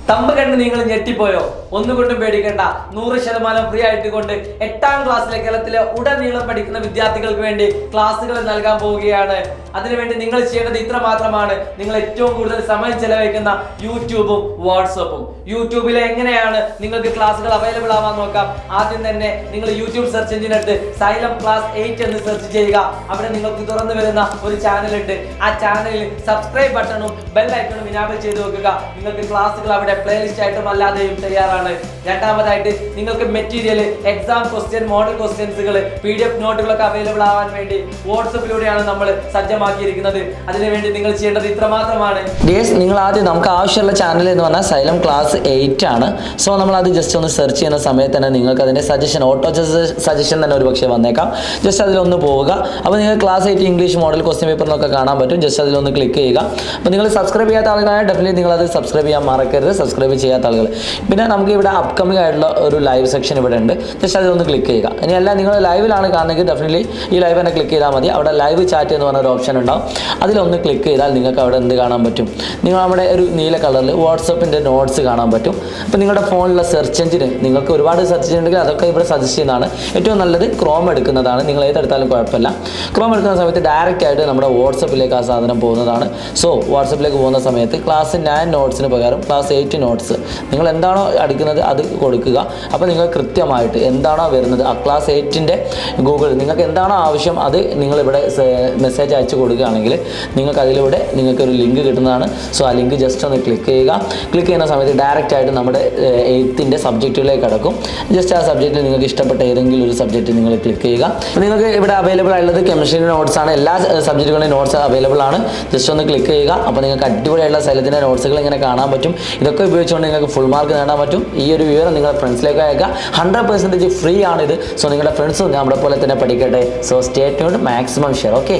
Thumb കണ്ട് നിങ്ങൾ ഞെട്ടിപ്പോയോ? ഒന്നുകൊണ്ടും പേടിക്കേണ്ട, 100% ഫ്രീ ആയിട്ട് കൊണ്ട് 8ാം ക്ലാസ്സിലെ കേരളത്തിലെ ഉടനീളം പഠിക്കുന്ന വിദ്യാർത്ഥികൾക്ക് വേണ്ടി ക്ലാസ്സുകൾ നൽകാൻ പോവുകയാണ്. അതിനുവേണ്ടി നിങ്ങൾ ചെയ്യേണ്ടത് ഇത്ര മാത്രമാണ്. നിങ്ങൾ ഏറ്റവും കൂടുതൽ സമയം ചെലവഴിക്കുന്ന യൂട്യൂബും വാട്സപ്പും. യൂട്യൂബിൽ എങ്ങനെയാണ് നിങ്ങൾക്ക് ക്ലാസ്സുകൾ അവൈലബിൾ ആവാൻ നോക്കാം. ആദ്യം തന്നെ നിങ്ങൾ യൂട്യൂബ് സെർച്ച് എഞ്ചിനടുത്ത് സൈലം ക്ലാസ് 8 എന്ന് സെർച്ച് ചെയ്യുക. അവിടെ നിങ്ങൾക്ക് തുറന്നു വരുന്ന ഒരു ചാനൽ ഉണ്ട്. ആ ചാനലിൽ സബ്സ്ക്രൈബ് ബട്ടണും ബെൽ ഐക്കണും ഇനാബിൾ ചെയ്ത് വെക്കുക. നിങ്ങൾക്ക് ക്ലാസ്സുകൾ അവിടെ പ്ലേലിസ്റ്റ് ആയിട്ടും അല്ലാതെയും തയ്യാറാണ്. രണ്ടാമതായിട്ട് നിങ്ങൾക്ക് മെറ്റീരിയൽ, എക്സാം ക്വസ്റ്റ്യൻ, മോഡൽ ക്വസ്റ്റ്യൻസുകൾ, PDF നോട്ടുകളൊക്കെ അവൈലബിൾ ആവാൻ വേണ്ടി വാട്സപ്പിലൂടെയാണ് നമ്മൾ സജ്ജമാക്കിയിരിക്കുന്നത്. അതിനുവേണ്ടി നിങ്ങൾ ചെയ്യേണ്ടത് ഇത്ര മാത്രമാണ്. നിങ്ങൾ ആദ്യം നമുക്ക് ആവശ്യമുള്ള ചാനൽ എന്ന് പറഞ്ഞാൽ സൈലം ക്ലാസ് 8 ആണ്. സോ നമ്മൾ അത് ജസ്റ്റ് ഒന്ന് സെർച്ച് ചെയ്യുന്ന സമയത്ത് തന്നെ നിങ്ങൾക്ക് അതിൻ്റെ സജഷൻ, ഓട്ടോ സജഷൻ തന്നെ ഒരു പക്ഷേ വന്നേക്കാം. ജസ്റ്റ് അതിലൊന്ന് പോവുക. അപ്പോൾ നിങ്ങൾ ക്ലാസ് 8 ഇംഗ്ലീഷ് മോഡൽ ക്വസ്റ്റ്യൻ പേപ്പറിലൊക്കെ കാണാൻ പറ്റും. ജസ്റ്റ് അതിലൊന്ന് ക്ലിക്ക് ചെയ്യുക. അപ്പോൾ നിങ്ങൾ സബ്സ്ക്രൈബ് ചെയ്യാത്ത ആളുകളാണ് ഡെഫിനറ്റ്ലി നിങ്ങളത് സബ്സ്ക്രൈബ് ചെയ്യാൻ മറക്കരുത്, സബ്സ്ക്രൈബ് ചെയ്യാത്ത ആളുകൾ. പിന്നെ നമുക്ക് ഇവിടെ അപ്കമിംഗ് ആയിട്ടുള്ള ഒരു ലൈവ് സെക്ഷൻ ഇവിടെ ഉണ്ട്. ജസ്റ്റ് അതിലൊന്ന് ക്ലിക്ക് ചെയ്യുക. ഇനി അല്ല നിങ്ങൾ ലൈവിലാണ് കാണുന്നെങ്കിൽ ഡെഫിനറ്റ്ലി ഈ ലൈവ് തന്നെ ക്ലിക്ക് ചെയ്താൽ മതി. അവിടെ ലൈവ് ചാറ്റ് എന്ന് പറഞ്ഞൊരു ഓപ്ഷൻ ഉണ്ടാവും. അതിലൊന്ന് ക്ലിക്ക് ചെയ്താൽ നിങ്ങൾക്ക് അവിടെ എന്ത് കാണാൻ പറ്റും? നിങ്ങൾ നമ്മുടെ ഒരു നീല കളറിൽ വാട്സപ്പിൻ്റെ നോട്ട്സ് കാണാൻ പറ്റും. അപ്പോൾ നിങ്ങളുടെ ഫോണിലുള്ള സെർച്ച് എഞ്ചിന്, നിങ്ങൾക്ക് ഒരുപാട് സെർച്ച് എഞ്ചിൻ ഉണ്ടെങ്കിൽ അതൊക്കെ ഇവിടെ സജസ്റ്റ് ചെയ്യുന്നതാണ്. ഏറ്റവും നല്ലത് ക്രോം എടുക്കുന്നതാണ്. നിങ്ങൾ ഏതെടുത്താലും കുഴപ്പമില്ല. ക്രോം എടുക്കുന്ന സമയത്ത് ഡയറക്റ്റ് ആയിട്ട് നമ്മുടെ വാട്സപ്പിലേക്ക് ആ സാധനം പോകുന്നതാണ്. സോ വാട്സപ്പിലേക്ക് പോകുന്ന സമയത്ത് ക്ലാസ് 9 നോട്ട്സിന് പകരം ക്ലാസ് 8 നോട്ട്സ് നിങ്ങൾ എന്താണോ അടിക്കുന്നത് അത് കൊടുക്കുക. അപ്പോൾ നിങ്ങൾ കൃത്യമായിട്ട് എന്താണോ വരുന്നത് ആ ക്ലാസ് 8ൻ്റെ ഗൂഗിൾ നിങ്ങൾക്ക് എന്താണോ ആവശ്യം അത് നിങ്ങളിവിടെ മെസ്സേജ് അയച്ചു കൊടുക്കുകയാണെങ്കിൽ നിങ്ങൾക്ക് അതിലൂടെ നിങ്ങൾക്കൊരു ലിങ്ക് കിട്ടുന്നതാണ്. സോ ആ ലിങ്ക് ജസ്റ്റ് ഒന്ന് ക്ലിക്ക് ചെയ്യുക. ക്ലിക്ക് ചെയ്യുന്ന സമയത്ത് ഡയറക്റ്റ് ആയിട്ട് നമ്മുടെ 8ൻ്റെ സബ്ജക്റ്റുകളിലേക്ക് കിടക്കും. ജസ്റ്റ് ആ സബ്ജക്റ്റിൽ നിങ്ങൾക്ക് ഇഷ്ടപ്പെട്ട ഏതെങ്കിലും ഒരു സബ്ജക്റ്റ് നിങ്ങൾ ക്ലിക്ക് ചെയ്യുക. നിങ്ങൾക്ക് ഇവിടെ അവൈലബിൾ ആയിട്ടുള്ളത് കെമിസ്ട്രി നോട്ട്സ് ആണ്. എല്ലാ സബ്ജക്റ്റുകളുടെയും നോട്ട്സ് അവൈലബിൾ ആണ്. ജസ്റ്റ് ഒന്ന് ക്ലിക്ക് ചെയ്യുക. അപ്പോൾ നിങ്ങൾക്ക് അടിപൊളിയായിട്ടുള്ള സൈലത്തിൻ്റെ നോട്ട്സുകൾ ഇങ്ങനെ കാണാൻ പറ്റും. ഇതൊക്കെ ഉപയോഗിച്ചുകൊണ്ട് നിങ്ങൾക്ക് ഫുൾ മാർക്ക് നേടാൻ പറ്റും. ഈ ഒരു വിവരം നിങ്ങളുടെ ഫ്രണ്ട്സിലേക്ക് അയക്കുക. 100% ഫ്രീ ആണിത്. സോ നിങ്ങളുടെ ഫ്രണ്ട്സും നമ്മുടെ പോലെ തന്നെ പഠിക്കട്ടെ. So stay tuned, maximum share. Okay.